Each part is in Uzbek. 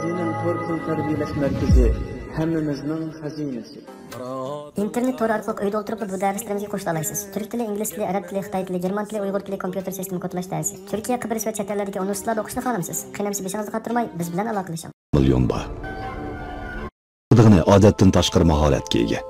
Xazine'nin Torpul Tarbiyeleş Merkezi hemmimizning xazinesi. İnternet toru orqali uyda o'tirib bu darslarımızga qo'shila olasiz. Turk tili, ingliz tili, arab tili, xitoy tili, german tili, uyg'ur tili, kompyuter sistemi kodlash darsi. Turkiya, Qibris va chet ellardagi universitetlarda o'qishni xohlamsiz? Qiynamsiz beshingizni qottirmay, biz bilan aloqalashing. Milyon bor. Budig'ini odatdan tashqari mahoratga ega.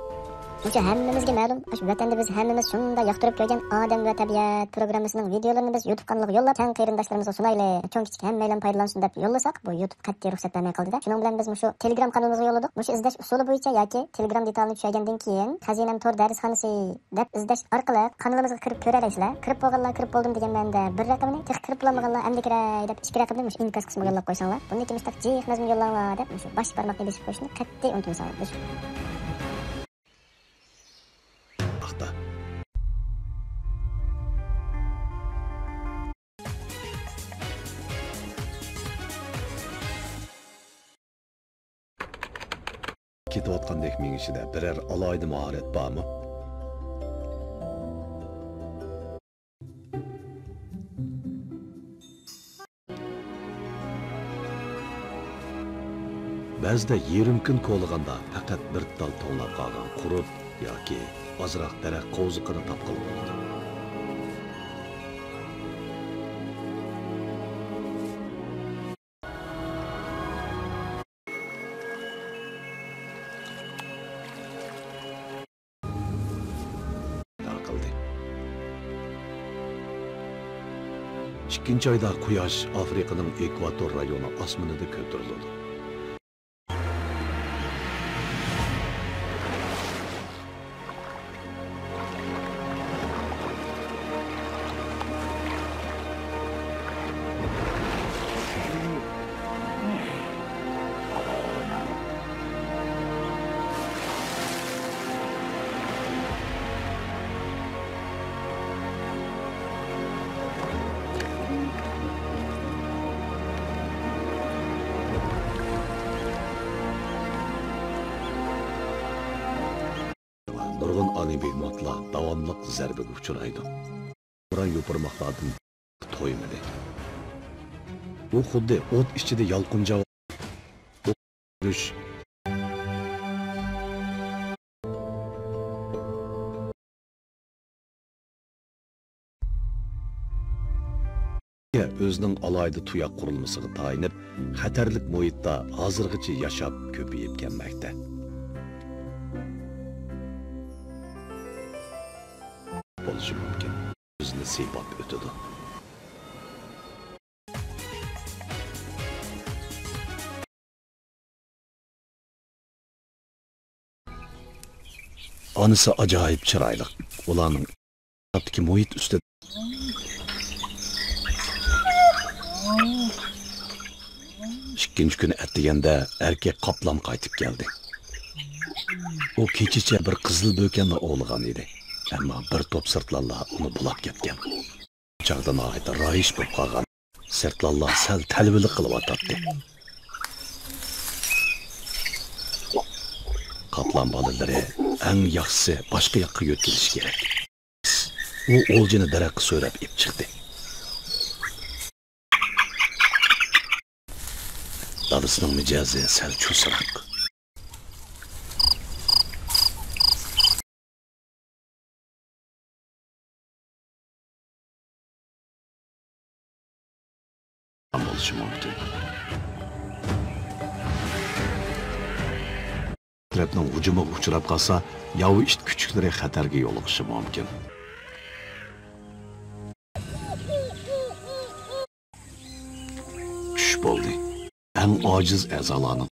Çünkü hemmimizge ma'lum, shu vatanda biz hammamiz shunda yoqtirib ko'rgan Odam va tabiat programmasining videolarini biz YouTube kanaliga yo'llab, keng qarindoshlarimizga sunaylik, cho'ng kichik hammaylar foydalansin deb yo'llasak, bu YouTube qat'iy ruxsat bermay qoldi-da. Shuning bilan biz shu Telegram kanalimizga yo'lladik. Shu izlash usuli bo'yicha yoki Telegram detalini tushirgandan keyin Xazinam Tor darsxonasi deb izlash orqali kanalimizga kirib ko'rasizlar. Kirib bo'lganlar kirib bo'ldim degan menda bir raqamini, tek kirib bo'lmaganlar endi kiray deb ikki raqamni shu inkas qismiga yo'llab qo'ysanglar. Bundan keyin mustaq jih mazmun yo'llanglar deb shu bosh barmoqni besib qo'yishni qat'iy unutmasanglar. Ketayotgandek men ishida birer alayda mahorat bormi? Ba'zida yerim kun qo'lganda faqat bir tal to'lab qolgan qurib yoki ozroq daraxt qo'ziqini topqil bo'ladi. İkinci ayda quyosh Afrikaning ekvator rayoni osmonida ko'tariladi. Nurg'un anime modlar davomli zarbaga uchraydi. Buran yopirmoqlardan to'ymadi. Bu xuddi o't ichida yalqinjava o'rish. O'zining alayda tuyoq qurilmasiga tayinib, xatarlik muhitda hozirgacha yashab ko'payib kelmoqda. Bo'lishi mumkin. O'zini siypab o'tadi. Onisi ajoyib chiroyli. Ularning hattoki muhit ustida ikkinchi kuni atdiganda erkak qoplam qaytib keldi. U kechicha bir qizil bo'kanni o'g'ligan edi. Ammo bir top sirtlallar uni bulab ketgan. Chaqdan oyda rayish bo'lib qolgan. Sirtlallar sal talvilik qilib o'tadi. Qoplam bolalari eng yaxshisi boshqa yoqqa yo'tilish kerak. U o'ljini daraxtga so'rab ib chiqdi. Dadasining mijozi sal chusroq. Bo'lishi mumkin. Trapning hujumiga uchrab qolsa, yovi it kuchuklari xatarga yo'liqishi mumkin. Tush bo'ldi. Eng ojiz a'zolarning